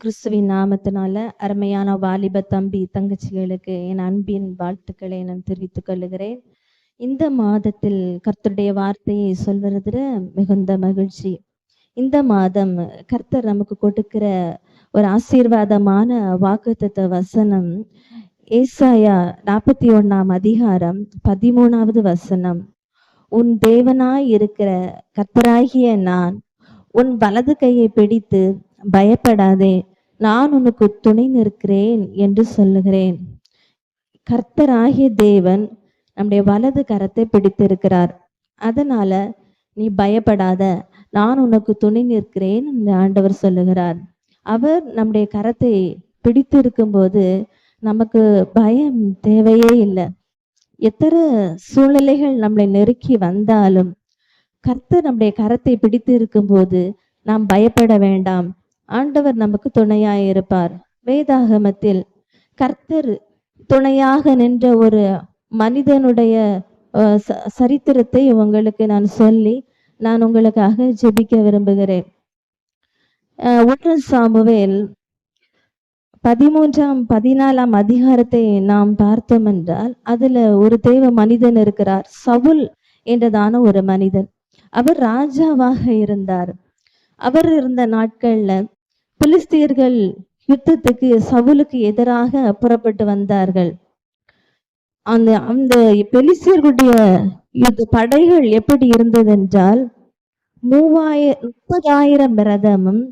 கிறிஸ்துவின் நாமத்தினால அருமையான வாலிப தம்பி தங்கச்சிகளுக்கு என் அன்பின் வாழ்த்துக்களை நான் தெரிவித்துக் கொள்ளுகிறேன். இந்த மாதத்தில் கர்த்தருடைய வார்த்தையை சொல்வதில் மிகுந்த மகிழ்ச்சி. இந்த மாதம் கர்த்தர் நமக்கு கொடுக்கிற ஒரு ஆசீர்வாதமான வாக்குத்தத்த வசனம் ஏசாயா 41 அதிகாரம் 13வது வசனம். உன் தேவனாய் இருக்கிற கர்த்தராகிய நான் உன் வலது கையை பிடித்து பயப்படாதே, நான் உனக்கு துணை நிற்கிறேன் என்று சொல்லுகிறேன். கர்த்தராகிய தேவன் நம்முடைய வலது கரத்தை பிடித்திருக்கிறார். அதனால நீ பயப்படாத, நான் உனக்கு துணை நிற்கிறேன் என்று ஆண்டவர் சொல்லுகிறார். அவர் நம்முடைய கரத்தை பிடித்து இருக்கும்போது நமக்கு பயம் தேவையே இல்லை. எத்தனை சூழ்நிலைகள் நம்மளை நெருக்கி வந்தாலும் கர்த்தர் நம்முடைய கரத்தை பிடித்து இருக்கும்போது நாம் பயப்பட வேண்டாம். ஆண்டவர் நமக்கு துணையாயிருப்பார். வேதாகமத்தில் கர்த்தர் துணையாக நின்ற ஒரு மனிதனுடைய சரித்திரத்தை உங்களுக்கு நான் சொல்லி நான் உங்களுக்காக ஜெபிக்க விரும்புகிறேன். 1 சாமுவேல் 13 14 அதிகாரத்தை நாம் பார்த்தோம் என்றால் அதுல ஒரு தெய்வ மனிதன் இருக்கிறார், சவுல் என்றதான ஒரு மனிதன். அவர் ராஜாவாக இருந்தார். அவர் இருந்த நாட்கள்ல பிலிஸ்தியர்கள் யுத்தத்துக்கு சவுலுக்கு எதிராக புறப்பட்டு வந்தார்கள். அந்த பெலிஸ்தியர்களுடைய படைகள் எப்படி இருந்தது என்றால் 30,000 ரதமும்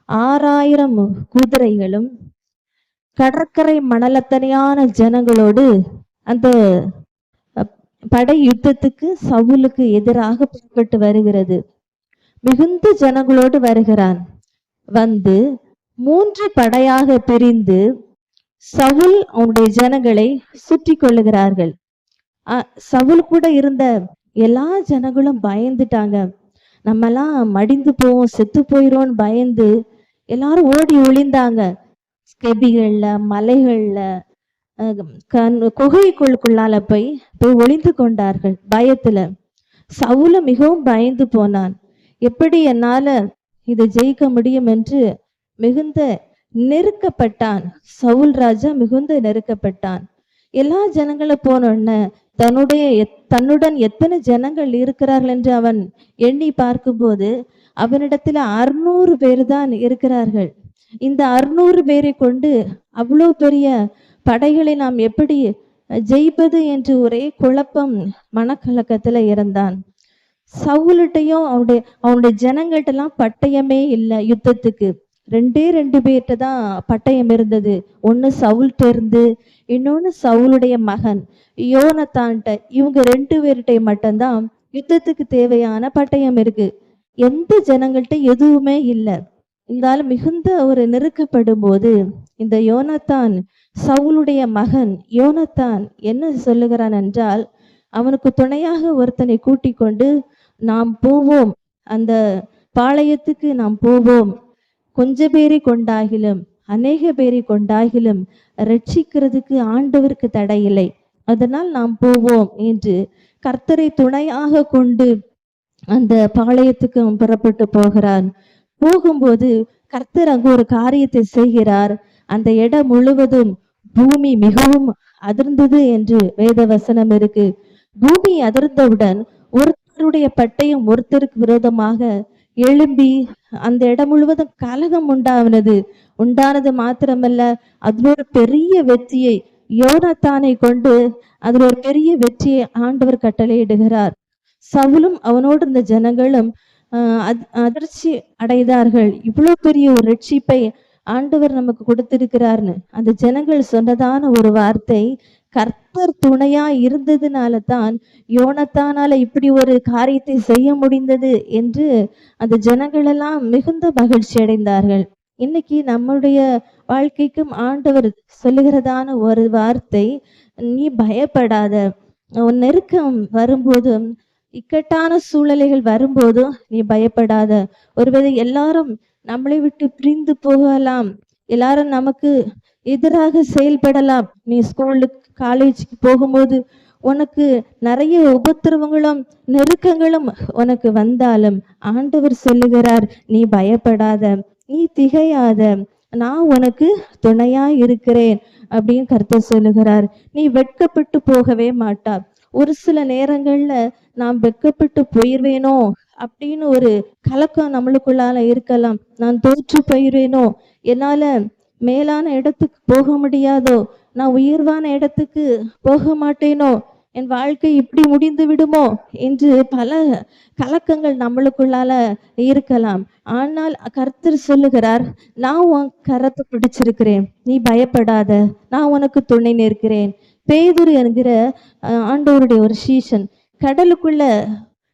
6,000 குதிரைகளும் கடற்கரை மணலத்தனையான ஜனங்களோடு அந்த படை யுத்தத்துக்கு சவுலுக்கு எதிராக புறப்பட்டு வருகிறது. மிகுந்த ஜனங்களோடு வருகிறான். வந்து 3 படையாக பிரிந்து சவுல் அவனுடைய ஜனங்களை சுற்றி கொள்ளுகிறார்கள். சவுல் கூட இருந்த எல்லா ஜனங்களும் பயந்துட்டாங்க. நம்மெல்லாம் மடிந்து போவோம், செத்து போயிரோன்னு பயந்து எல்லாரும் ஓடி ஒளிந்தாங்க. கெபிகள்ல, மலைகள்ல, குகைக்குள்ளால போய் ஒளிந்து கொண்டார்கள் பயத்துல. சவுல மிகவும் பயந்து போனான். எப்படி என்னால இதை ஜெயிக்க முடியும் என்று மிகுந்த நெருக்கப்பட்டான். சவுல் ராஜா மிகுந்த நெருக்கப்பட்டான். எல்லா ஜனங்களும் போனோன்னு தன்னுடன் எத்தனை ஜனங்கள் இருக்கிறார்கள் என்று அவன் எண்ணி பார்க்கும்போது அவனிடத்துல 600 பேர் தான் இருக்கிறார்கள். இந்த 600 பேரை கொண்டு அவ்வளோ பெரிய படைகளை நாம் எப்படி ஜெயிப்பது என்று ஒரே குழப்பம், மனக்கலக்கத்துல இருந்தான். சவுல்கிட்டையும் அவனுடைய ஜனங்கள்ட்ட எல்லாம் பட்டயமே இல்லை. யுத்தத்துக்கு 2 பேர்கிட்ட தான் பட்டயம் இருந்தது. ஒன்னு சவுல்கிட்ட இருந்து, இன்னொன்னு சவுலுடைய மகன் யோனத்தான்ட்ட. இவங்க 2 பேர்கிட்ட மட்டும்தான் யுத்தத்துக்கு தேவையான பட்டயம் இருக்கு. எந்த ஜனங்கள்ட்ட எதுவுமே இல்லை. இருந்தாலும் மிகுந்த ஒரு நெருக்கப்படும் போது இந்த யோனத்தான், சவுலுடைய மகன் யோனத்தான் என்ன சொல்லுகிறான் என்றால், அவனுக்கு துணையாக ஒருத்தனை கூட்டிக் கொண்டு நாம் போவோம், அந்த பாளையத்துக்கு நாம் போவோம், கொஞ்ச பேரை கொண்டாகிலும் அநேக பேரை கொண்டாகிலும் ரட்சிக்கிறதுக்கு ஆண்டவருக்கு தடையில்லை, அதனால் நாம் போவோம் என்று கர்த்தரை துணையாக கொண்டு அந்த பாளையத்துக்கு புறப்பட்டு போகிறான். போகும்போது கர்த்தர் அங்கு ஒரு காரியத்தை செய்கிறார். அந்த இடம் முழுவதும் பூமி மிகவும் அதிர்ந்தது என்று வேத வசனம் இருக்கு. பூமி அதிர்ந்தவுடன் ஒருத்தருடைய பட்டயம் ஒருத்தருக்கு விரோதமாக எழும்பி அந்த இடம் முழுவதும் கலகம் உண்டானது மாத்திரமல்ல, அதுல ஒரு பெரிய வெற்றியை, யோனத்தானை கொண்டு அதுல ஒரு பெரிய வெற்றியை ஆண்டவர் கட்டளையிடுகிறார். சவுலும் அவனோடு இருந்த ஜனங்களும் அதிர்ச்சி அடைந்தார்கள். இவ்வளவு பெரிய ஒரு ரட்சிப்பை ஆண்டவர் நமக்கு கொடுத்திருக்கிறார்னு அந்த ஜனங்கள் சொன்னதான ஒரு வார்த்தை, கர்த்தர் துணையா இருந்ததுனால தான் யோனத்தானால இப்படி ஒரு காரியத்தை செய்ய முடிந்தது என்று அந்த ஜனங்கள் எல்லாம் மிகுந்த மகிழ்ச்சி அடைந்தார்கள். இன்னைக்கு நம்முடைய வாழ்க்கைக்கும் ஆண்டவர் சொல்லுகிறதான ஒரு வார்த்தை, நீ பயப்படாத. உன் நெருக்கம் வரும்போதும் இக்கட்டான சூழ்நிலைகள் வரும்போதும் நீ பயப்படாத. ஒருவேளை எல்லாரும் நம்மளை விட்டு பிரிந்து போகலாம், எல்லாரும் நமக்கு எதிராக செயல்படலாம். நீ ஸ்கூலுக்கு காலேஜுக்கு போகும்போது உனக்கு நிறைய உபத்திரவங்களும் நெருக்கங்களும் உனக்கு வந்தாலும் ஆண்டவர் சொல்லுகிறார், நீ பயப்படாத, நீ திகையாத. நான் உனக்கு துணையா இருக்கிறேன் அப்படின்னு கர்த்தர் சொல்லுகிறார். நீ வெட்கப்பட்டு போகவே மாட்டார். ஒரு சில நேரங்கள்ல நான் வெட்கப்பட்டு போயிருவேனோ அப்படின்னு ஒரு கலக்கம் நம்மளுக்குள்ளால இருக்கலாம். நான் தோற்று போயிருவேனோ, என்னால மேலான இடத்துக்கு போக முடியாதோ, நான் உயர்வான இடத்துக்கு போக மாட்டேனோ, என் வாழ்க்கை இப்படி முடிந்து விடுமோ என்று பல கலக்கங்கள் நம்மளுக்குள்ளால இருக்கலாம். ஆனால் கர்த்தர் சொல்லுகிறார், நான் உன் கரத்தை பிடிச்சிருக்கிறேன், நீ பயப்படாத, நான் உனக்கு துணை நிற்கிறேன். பேதுரு என்கிற ஆண்டவருடைய ஒரு சீஷன் கடலுக்குள்ள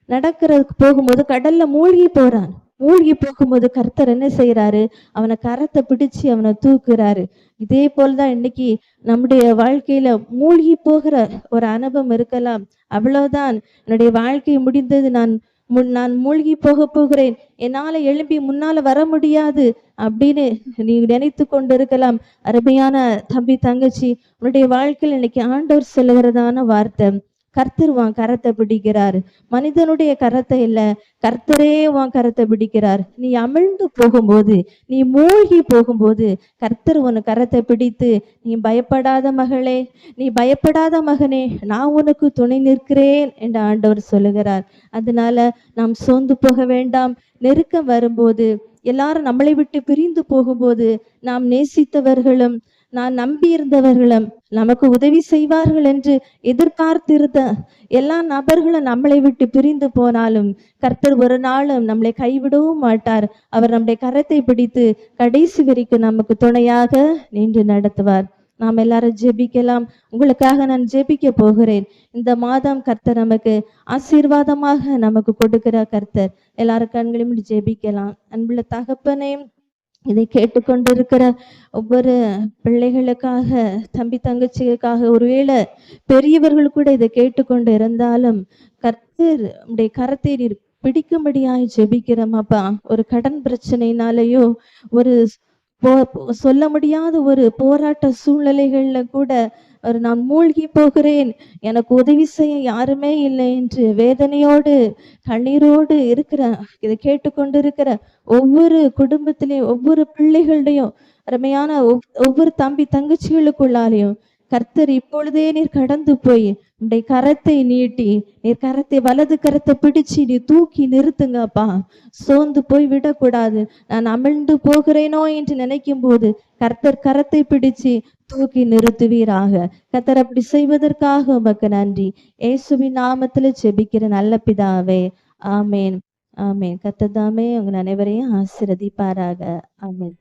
நடக்கிறதுக்கு போகும்போது கடல்ல மூழ்கி போறான். மூழ்கி போகும்போது கர்த்தர் என்ன செய்யறாரு, அவனை கரத்தை பிடிச்சு அவனை தூக்குறாரு. இதே போல்தான் இன்னைக்கு நம்முடைய வாழ்க்கையில மூழ்கி போகிற ஒரு அனுபவம் இருக்கலாம். அவ்வளவுதான், என்னுடைய வாழ்க்கை முடிந்தது, நான் மூழ்கி போகிறேன், என்னால எழும்பி முன்னால வர முடியாது அப்படின்னு நீ நினைத்து கொண்டு இருக்கலாம். அருமையான தம்பி தங்கச்சி, உன்னுடைய வாழ்க்கையில் இன்னைக்கு ஆண்டவர் சொல்லுகிறதான வார்த்தை, கர்த்தர் உன் கரத்தை பிடிக்கிறார். மனிதனுடைய கரத்தை இல்ல, கர்த்தரே உன் கரத்தை பிடிக்கிறார். நீ அமிழ்ந்து போகும்போது, நீ மூழ்கி போகும்போது கர்த்தர் உன் கரத்தை பிடித்து, நீ பயப்படாத மகளே, நீ பயப்படாத மகனே, நான் உனக்கு துணை நிற்கிறேன் என்று ஆண்டவர் சொல்லுகிறார். அதனால நாம் சோர்ந்து போக வேண்டாம். நெருக்கம் வரும்போது, எல்லாரும் நம்மளை விட்டு பிரிந்து போகும்போது, நாம் நேசித்தவர்களும் நான் நம்பியிருந்தவர்களும் நமக்கு உதவி செய்வார்கள் என்று எதிர்பார்த்திருந்த எல்லா நபர்களும் நம்மளை விட்டு பிரிந்து போனாலும் கர்த்தர் ஒரு நாளும் நம்மளை கைவிடவும் மாட்டார். அவர் நம்முடைய கரத்தை பிடித்து கடைசி வரைக்கும் நமக்கு துணையாக நின்று நடத்துவார். நாம் எல்லாரும் ஜெபிக்கலாம். உங்களுக்காக நான் ஜெபிக்க போகிறேன். இந்த மாதம் கர்த்தர் நமக்கு ஆசீர்வாதமாக நமக்கு கொடுக்கிற கர்த்தர். எல்லாரும் கண்களையும் ஜெபிக்கலாம். அன்புள்ள தகப்பனே, இதை கேட்டுக்கொண்டிருக்கிற ஒவ்வொரு பிள்ளைகளுக்காக, தம்பி தங்கச்சிகளுக்காக, ஒருவேளை பெரியவர்கள் கூட இதை கேட்டுக்கொண்டு இருந்தாலும் கர்த்தர் உடைய கரத்தை நீர் பிடிக்கும்படியாய் ஜெபிக்கிறோமாப்பா. ஒரு கடன் பிரச்சனைனாலேயோ, ஒரு சொல்ல முடியாத ஒரு போராட்ட சூழ்நிலைகள்ல கூட நான் மூழ்கி போகிறேன், எனக்கு உதவி செய்ய யாருமே இல்லை என்று வேதனையோடு கண்ணீரோடு இருக்கிற, இதை கேட்டுக்கொண்டு இருக்கிற ஒவ்வொரு குடும்பத்திலையும், ஒவ்வொரு பிள்ளைகளுடையும், அருமையான ஒவ்வொரு தம்பி தங்கச்சிகளுக்குள்ளாலையும் கர்த்தர் இப்பொழுதே நீர் கடந்து போய் உடைய கரத்தை நீட்டி, நீர் கரத்தை, வலது கரத்தை பிடிச்சு நீ தூக்கி நிறுத்துங்கப்பா. சோர்ந்து போய் விடக்கூடாது. நான் அமிழ்ந்து போகிறேனோ என்று நினைக்கும் போது கர்த்தர் கரத்தை பிடிச்சு தூக்கி நிறுத்துவீராக. கர்த்தர் அப்படி செய்வதற்காக உமக்கு நன்றி. இயேசுவின் நாமத்துல ஜெபிக்கிற நல்ல பிதாவே, ஆமேன், ஆமேன். கர்த்தர் தாமே உங்கள் அனைவரையும் ஆசீர்வதிப்பாராக. ஆமேன்.